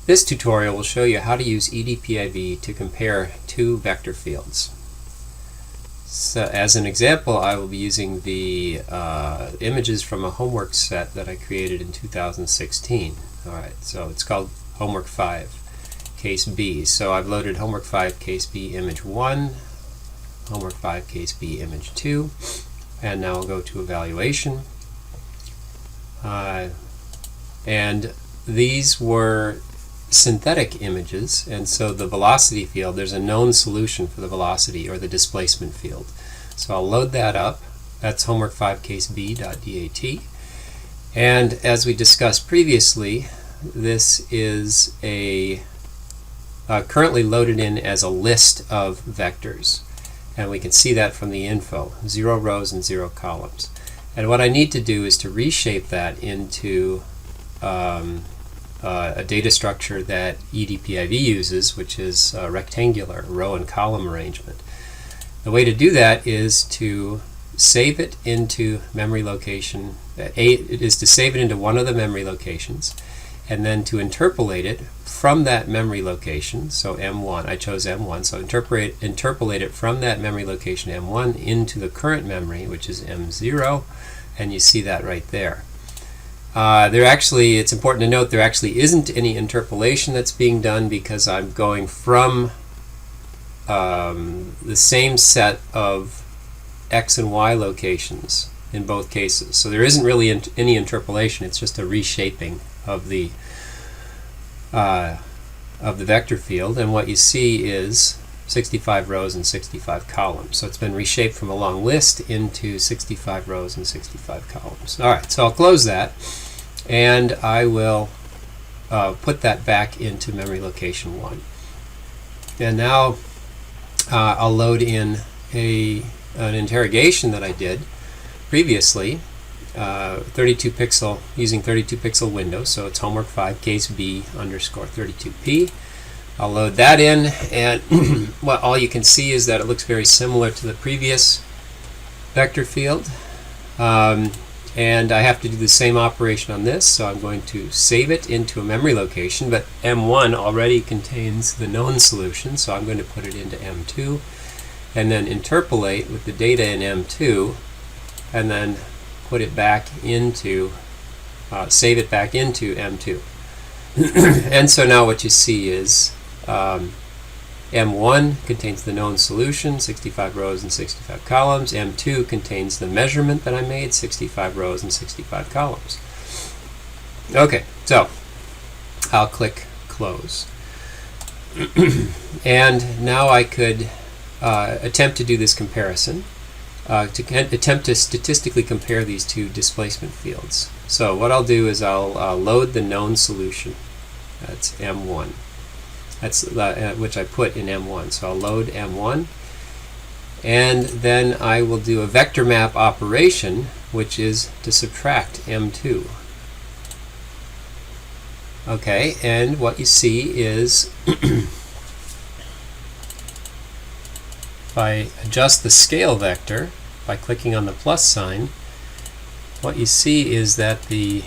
This tutorial will show you how to use EDPIV to compare two vector fields. So as an example, I will be using the images from a homework set that I created in 2016. Alright, so it's called Homework 5, Case B. So I've loaded Homework 5, Case B, Image 1, Homework 5, Case B, Image 2, and now I'll go to Evaluation. And these were synthetic images, and so the velocity field, there's a known solution for the velocity or the displacement field. So I'll load that up. That's homework 5 case b.dat. And as we discussed previously, this is a currently loaded in as a list of vectors, and we can see that from the info, 0 rows and 0 columns. And what I need to do is to reshape that into a data structure that EDPIV uses, which is rectangular row and column arrangement. The way to do that is to save it into memory location. It is to save it into one of the memory locations, and then to interpolate it from that memory location. So M1, I chose M1, so interpolate it from that memory location M1 into the current memory, which is M0, and you see that right there. It's important to note there actually isn't any interpolation that's being done because I'm going from the same set of X and Y locations in both cases. So there isn't really any interpolation, it's just a reshaping of the vector field, and what you see is 65 rows and 65 columns. So it's been reshaped from a long list into 65 rows and 65 columns. Alright, so I'll close that, and I will put that back into memory location 1. And now I'll load in an interrogation that I did previously, 32 pixel, using 32 pixel window, so it's homework 5 case B underscore 32p. I'll load that in, and well, all you can see is that it looks very similar to the previous vector field. And I have to do the same operation on this, so I'm going to save it into a memory location, but M1 already contains the known solution, so I'm going to put it into M2, and then interpolate with the data in M2, and then put it back into, save it back into M2. And so now what you see is M1 contains the known solution, 65 rows and 65 columns. M2 contains the measurement that I made, 65 rows and 65 columns. Okay, so I'll click Close. And now I could attempt to do this comparison, attempt to statistically compare these two displacement fields. So what I'll do is I'll load the known solution. That's M1. That's which I put in M1. So I'll load M1, and then I will do a vector map operation, which is to subtract M2. Okay, and what you see is if I adjust the scale vector by clicking on the plus sign, what you see is that the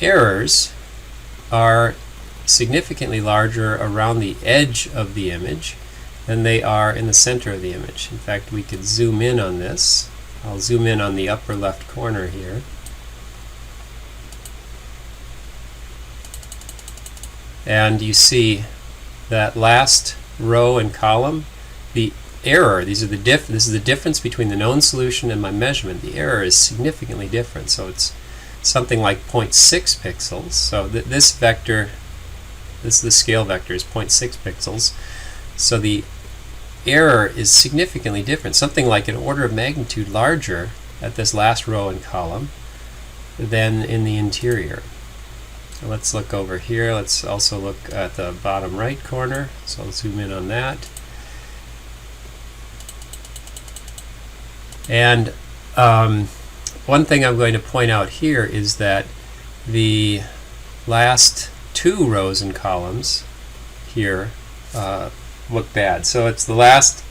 errors are significantly larger around the edge of the image than they are in the center of the image. In fact, we could zoom in on this. I'll zoom in on the upper left corner here. And you see that last row and column, the error, this is the difference between the known solution and my measurement. The error is significantly different, so it's something like 0.6 pixels. So this vector, the scale vector, is 0.6 pixels. So the error is significantly different, something like an order of magnitude larger at this last row and column than in the interior. So let's look over here. Let's also look at the bottom right corner. So I'll zoom in on that. And one thing I'm going to point out here is that the last 2 rows and columns here look bad. So it's the last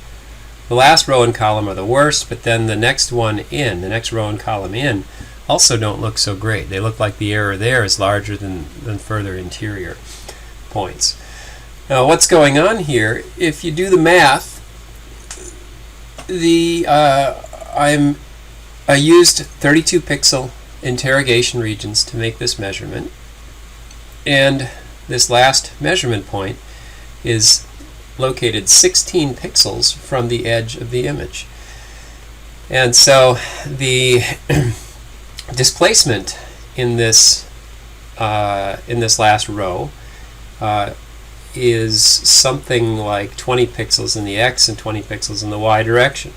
row and column are the worst, but then the next one in, the next row and column in, also don't look so great. They look like the error there is larger than further interior points. Now what's going on here, if you do the math, I used 32 pixel interrogation regions to make this measurement, and this last measurement point is located 16 pixels from the edge of the image. And so the displacement in this last row is something like 20 pixels in the x and 20 pixels in the y direction.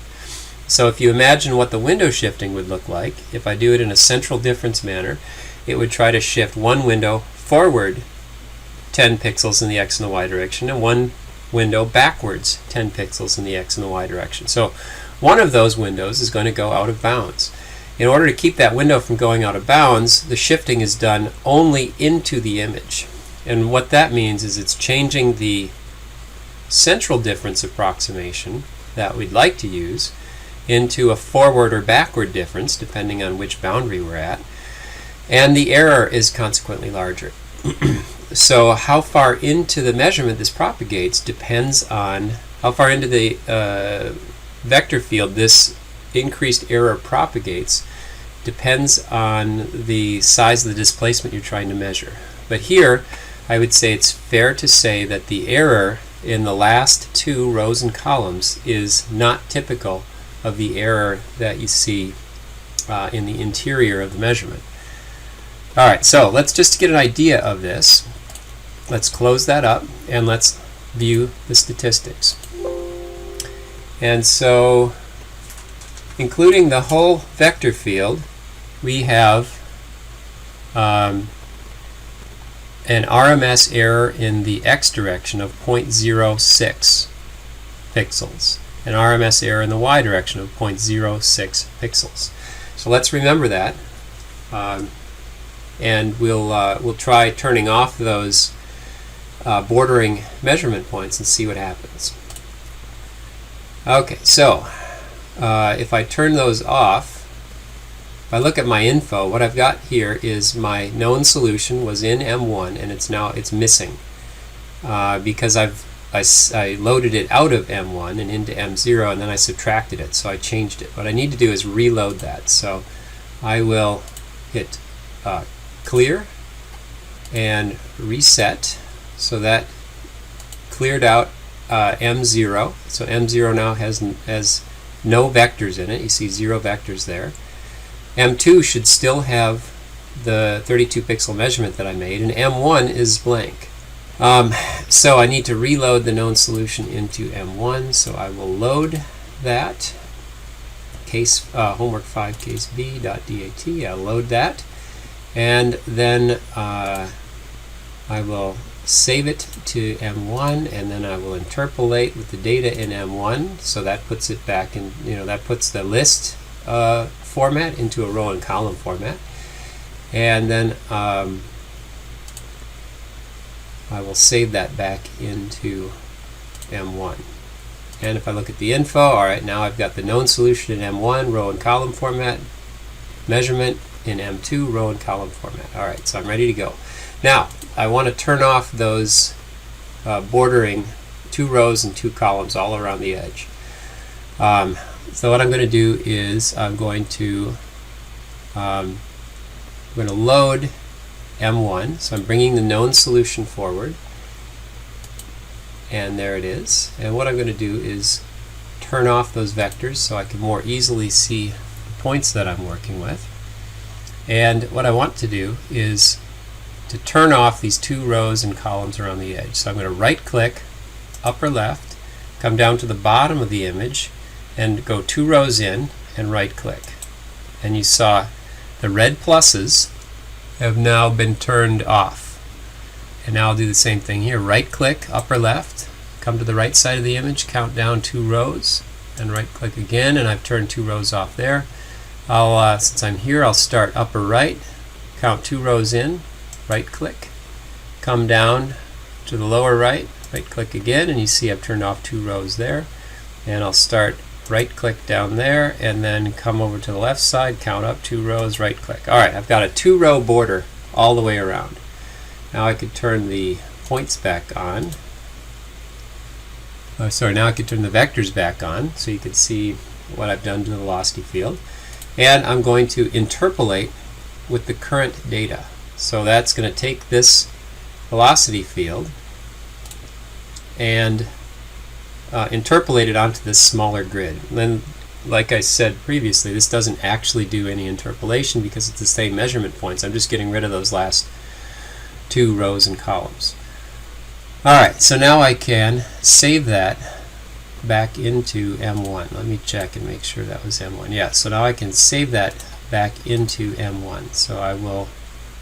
So if you imagine what the window shifting would look like, if I do it in a central difference manner, it would try to shift one window forward 10 pixels in the x and the y direction, and one window backwards 10 pixels in the x and the y direction. So one of those windows is going to go out of bounds. In order to keep that window from going out of bounds, the shifting is done only into the image. And what that means is it's changing the central difference approximation that we'd like to use into a forward or backward difference, depending on which boundary we're at, and the error is consequently larger. So how far into the measurement this propagates depends on how far into the vector field this increased error propagates, depends on the size of the displacement you're trying to measure. But here I would say it's fair to say that the error in the last two rows and columns is not typical of the error that you see in the interior of the measurement. Alright, so let's just get an idea of this. Let's close that up and let's view the statistics. And so, including the whole vector field, we have an RMS error in the x direction of 0.06 pixels, an RMS error in the y direction of 0.06 pixels. So let's remember that, and we'll try turning off those bordering measurement points and see what happens. Okay, so if I turn those off, if I look at my info, what I've got here is my known solution was in M1 and it's missing because I loaded it out of M1 and into M0 and then I subtracted it, so I changed it. What I need to do is reload that. So I will hit clear and reset, so that cleared out M0. So M0 now has no vectors in it. You see 0 vectors there. M2 should still have the 32 pixel measurement that I made, and M1 is blank. So I need to reload the known solution into M1, so I will load that. Case homework 5 case b.dat. I'll load that, and then I will save it to M1, and then I will interpolate with the data in M1, so that puts it back in, that puts the list format into a row and column format. And then I will save that back into M1. And if I look at the info, alright, now I've got the known solution in M1, row and column format, measurement in M2, row and column format. Alright, so I'm ready to go. Now, I want to turn off those bordering 2 rows and 2 columns all around the edge. So what I'm going to do is I'm going to load M1. So I'm bringing the known solution forward, and there it is. And what I'm going to do is turn off those vectors so I can more easily see the points that I'm working with. And what I want to do is to turn off these 2 rows and columns around the edge. So I'm going to right click, upper left, come down to the bottom of the image and go 2 rows in and right click. And you saw the red pluses have now been turned off. And now I'll do the same thing here. Right click, upper left, come to the right side of the image, count down 2 rows, and right click again, and I've turned 2 rows off there. Since I'm here, I'll start upper right, count 2 rows in, right click, come down to the lower right, right click again, and you see I've turned off 2 rows there. And I'll start right click down there, and then come over to the left side, count up 2 rows, right click. Alright, I've got a 2-row border all the way around. Now I could turn the points back on. Now I could turn the vectors back on so you can see what I've done to the velocity field. And I'm going to interpolate with the current data. So that's going to take this velocity field and interpolate it onto this smaller grid. And then, like I said previously, this doesn't actually do any interpolation because it's the same measurement points. I'm just getting rid of those last 2 rows and columns. Alright, so now I can save that back into M1. Let me check and make sure that was M1. Yeah, so now I can save that back into M1. So I will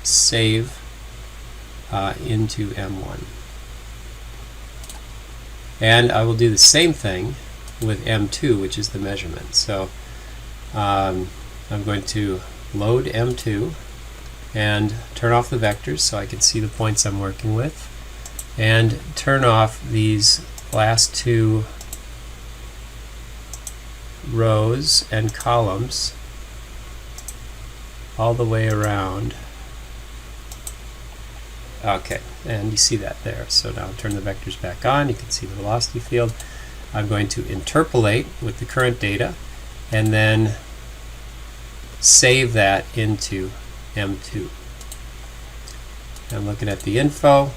save into M1. And I will do the same thing with M2, which is the measurement. So I'm going to load M2 and turn off the vectors so I can see the points I'm working with, and turn off these last 2 rows and columns all the way around. Okay, and you see that there. So now turn the vectors back on. You can see the velocity field. I'm going to interpolate with the current data and then save that into M2. I'm looking at the info.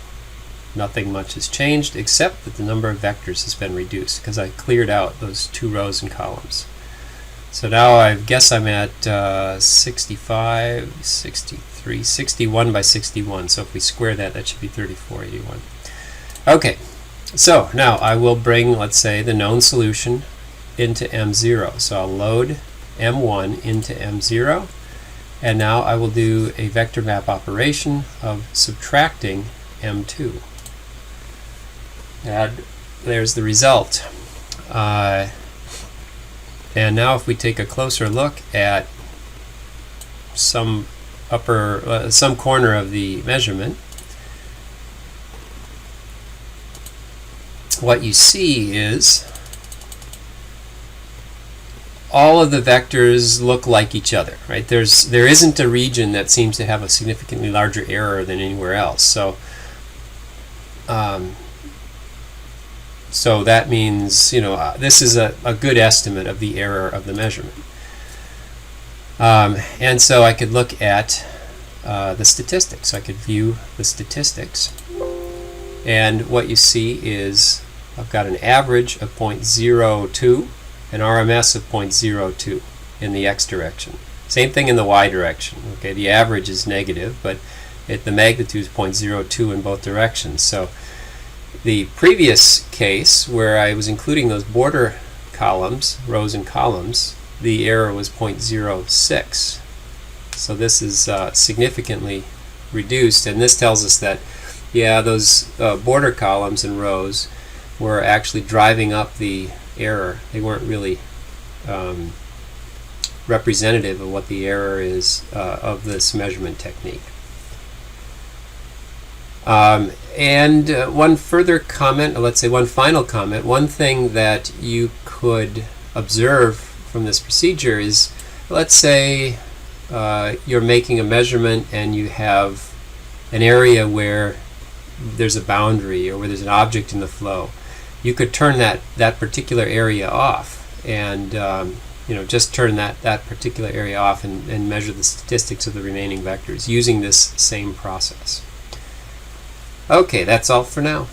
Nothing much has changed except that the number of vectors has been reduced because I cleared out those 2 rows and columns. So now I guess I'm at 65, 63, 61 by 61. So if we square that, that should be 3481. Okay, so now I will bring, let's say, the known solution into M0. So I'll load M1 into M0, and now I will do a vector map operation of subtracting M2. And there's the result. And now if we take a closer look at some corner of the measurement, what you see is all of the vectors look like each other, right? There isn't a region that seems to have a significantly larger error than anywhere else. So so that means, this is a good estimate of the error of the measurement. And so I could look at the statistics. I could view the statistics. And what you see is I've got an average of 0.02, an RMS of 0.02 in the x direction. Same thing in the y direction. Okay, the average is negative, but the magnitude is 0.02 in both directions. So the previous case, where I was including those border columns, rows and columns, the error was 0.06. So this is significantly reduced, and this tells us that, yeah, those border columns and rows were actually driving up the error. They weren't really representative of what the error is of this measurement technique. And one further comment, or let's say one final comment, one thing that you could observe from this procedure is, let's say you're making a measurement and you have an area where there's a boundary or where there's an object in the flow. You could turn that particular area off and just turn that particular area off and measure the statistics of the remaining vectors using this same process. Okay, that's all for now.